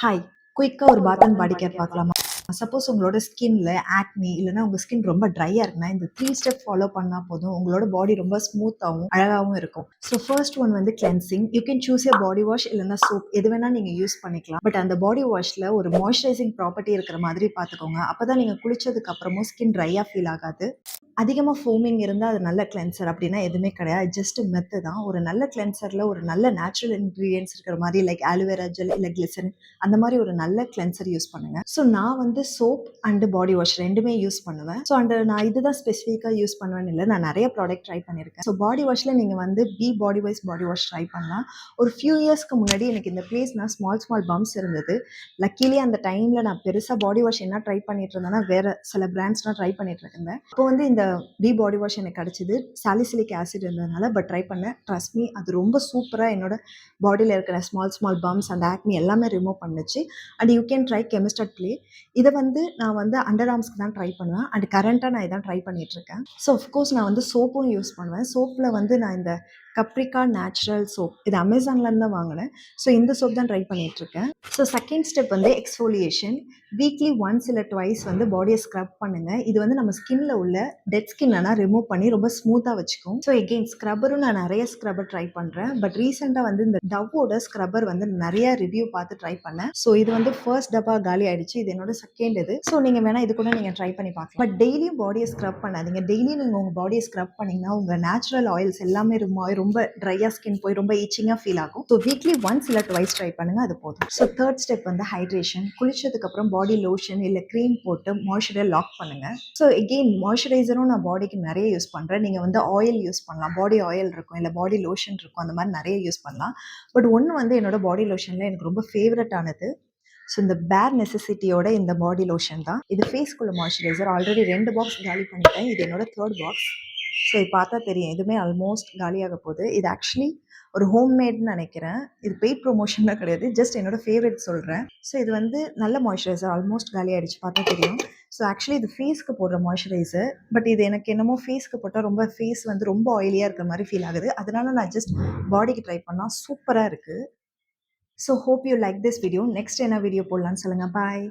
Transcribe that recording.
Hi, குயிக்கா ஒரு பாத் and body care பார்க்கலாமா? சப்போஸ் உங்களோட ஸ்கின்ல ஆக்னி இல்லைன்னா உங்க ஸ்கின் ரொம்ப ட்ரையா இருக்குன்னா இந்த 3 ஸ்டெப் ஃபாலோ பண்ணா போதும். உங்களோட பாடி ரொம்ப ஸ்மூத்தாவும் அழகாவும் இருக்கும். ஸோ ஃபர்ஸ்ட் ஒன் வந்து cleansing. You can choose your body wash இல்லைன்னா சோப் எது வேணா நீங்க யூஸ் பண்ணிக்கலாம். பட் அந்த பாடி வாஷ்ல ஒரு மாய்ஸ்சரைசிங் ப்ராப்பர்ட்டி இருக்கிற மாதிரி பார்த்துக்கோங்க. அப்பதான் நீங்க குளிச்சதுக்கு அப்புறமும் ஸ்கின் ட்ரையா ஃபீல் ஆகாது. அதிகமாக ஃபோமிங் இருந்தால் அது நல்ல கிளென்சர் அப்படின்னா எதுவுமே கிடையாது. ஜஸ்ட் மெத்து தான். ஒரு நல்ல கிளென்சரில் ஒரு நல்ல நேச்சுரல் இன்க்ரீடியன்ஸ் இருக்கிற மாதிரி லைக் ஆலோவேரா ஜெல் இல்லை கிளிசரின் அந்த மாதிரி ஒரு நல்ல கிளென்சர் யூஸ் பண்ணுங்கள். ஸோ நான் வந்து சோப் அண்டு பாடி வாஷ் ரெண்டுமே யூஸ் பண்ணுவேன். ஸோ நான் இதுதான் ஸ்பெசிஃபிக்காக யூஸ் பண்ணுவேன்னு இல்லை, நான் நிறைய ப்ராடக்ட் ட்ரை பண்ணியிருக்கேன். ஸோ பாடி வாஷில் நீங்கள் வந்து body wise body wash try பண்ணலாம். ஒரு ஃபியூ இயர்ஸ்க்கு முன்னாடி எனக்கு இந்த பிளேஸ்னால் ஸ்மால் பம்ப்ஸ் இருந்தது. லக்கிலி அந்த டைமில் நான் பெருசாக பாடி வாஷ் என்ன ட்ரை பண்ணிட்டு இருந்தேன்னா வேறு சில பிராண்ட்ஸ்லாம் ட்ரை பண்ணிட்டு இருந்தேன். இப்போ வந்து இந்த பாடி வாஷ் எனக்கு கிடச்சிது. சாலிசிலிக் ஆசிட் இருந்ததுனால ட்ரை பண்ணேன். ட்ரஸ்ட் மீ, அது ரொம்ப சூப்பராக என்னோட பாடியில் இருக்கிற ஸ்மால் பம்ப்ஸ் அண்ட் ஆக்னி எல்லாமே ரிமூவ் பண்ணுச்சு. அண்ட் யூ கேன் ட்ரை கெமிஸ்டட் ப்ளே. இதை வந்து நான் வந்து அண்டர் ஆர்ம்ஸ்க்கு தான் ட்ரை பண்ணுவேன். அண்ட் கரண்ட்டாக நான் இதான் ட்ரை பண்ணிகிட்ருக்கேன். ஸோ அஃப்கோர்ஸ் நான் வந்து சோப்பும் யூஸ் பண்ணுவேன். சோப்பில் வந்து நான் இந்த கப்ரிகா நேச்சுரல் சோப், இது அமேசான்லேருந்து தான் வாங்கினேன். ஸோ இந்த சோப் தான் ட்ரை பண்ணிகிட்ருக்கேன். ஸோ செகண்ட் ஸ்டெப் வந்து எக்ஸ்ஃபோலியேஷன். வீக்லி ஒன்ஸ் இல்லை ட்வைஸ் வந்து பாடியை ஸ்க்ரப் பண்ணுங்கள். இது வந்து நம்ம ஸ்கின்ல உள்ள டெட் ஸ்கின்னை ரிமூவ் பண்ணி ரொம்ப ஸ்மூத்தாக வச்சுக்கும். ஸோ எகெயின் ஸ்க்ரப்பரும் நான் நிறைய ஸ்க்ரப்பர் ட்ரை பண்ணுறேன். பட் ரீசெண்டாக வந்து இந்த டவ்வோட ஸ்க்ரப்பர் வந்து நிறைய ரிவ்யூ பார்த்து ட்ரை பண்ணேன். ஸோ இது வந்து ஃபர்ஸ்ட் டப்பா காலி ஆயிடுச்சு. இது என்னோட செகண்ட் இது. ஸோ நீங்கள் வேணால் இது கூட நீங்கள் ட்ரை பண்ணி பார்க்கலாம். பட் டெய்லியும் பாடியை ஸ்க்ரப் பண்ணாதீங்க. டெய்லியும் நீங்கள் உங்கள் பாடியை ஸ்க்ரப் பண்ணிங்கன்னா உங்கள் நேச்சுரல் ஆயில்ஸ் எல்லாமே ரொம்ப ட்ரையாக ஸ்கின் போய் ரொம்ப ஈச்சிங்காக ஃபீல் ஆகும். ஸோ வீக்லி ஒன்ஸ் இல்லை ட்வைஸ் ட்ரை பண்ணுங்கள், அது போதும். ஸோ தேர்ட் ஸ்டெப் வந்து ஹைட்ரேஷன். குளிச்சதுக்கப்புறம் பாடி லோஷன் இல்லை க்ரீம் போட்டு மாய்ஸ்சரைசர் லாக் பண்ணுங்கள். ஸோ எகெயின் மாய்ஸ்சரைசரும் நான் பாடிக்கு நிறைய யூஸ் பண்ணுறேன். நீங்கள் வந்து ஆயில் யூஸ் பண்ணலாம். பாடி ஆயில் இருக்கும், இல்லை பாடி லோஷன் இருக்கும், அந்த மாதிரி நிறைய யூஸ் பண்ணலாம். பட் ஒன்று வந்து என்னோட பாடி லோஷனில் எனக்கு ரொம்ப ஃபேவரட் ஆனது. ஸோ இந்த பேர் நெசசிட்டியோட இந்த பாடி லோஷன் தான். இது ஃபேஸ்க்குள்ள மாய்ஸ்சரைசர். ஆல்ரெடி 2 பாக்ஸ் காலி பண்ணிட்டேன். இது என்னோட 3rd பாக்ஸ். ஸோ இது பார்த்தா தெரியும், இதுவுமே ஆல்மோஸ்ட் காலியாக போகுது. இது ஆக்சுவலி ஒரு ஹோம்மேட்னு நினைக்கிறேன். இது பெய்ட் ப்ரொமோஷன்லாம் கிடையாது, ஜஸ்ட் என்னோட ஃபேவரட் சொல்கிறேன். ஸோ இது வந்து நல்ல மாய்ஸ்சரைசர். ஆல்மோஸ்ட் காலி ஆகிடுச்சு, பார்த்தா தெரியும். ஸோ ஆக்சுவலி இது ஃபேஸ்க்கு போடுற மாய்ஸ்சரைசர். பட் இது எனக்கு என்னமோ ஃபேஸ்க்கு போட்டால் ரொம்ப ஃபேஸ் வந்து ரொம்ப ஆயிலியாக இருக்கிற மாதிரி ஃபீல் ஆகுது. அதனால நான் ஜஸ்ட் பாடிக்கு ட்ரை பண்ணால் சூப்பராக இருக்குது. So hope you like this video. Next என்ன வீடியோ போடலான்னு சொல்லுங்கள். பாய்.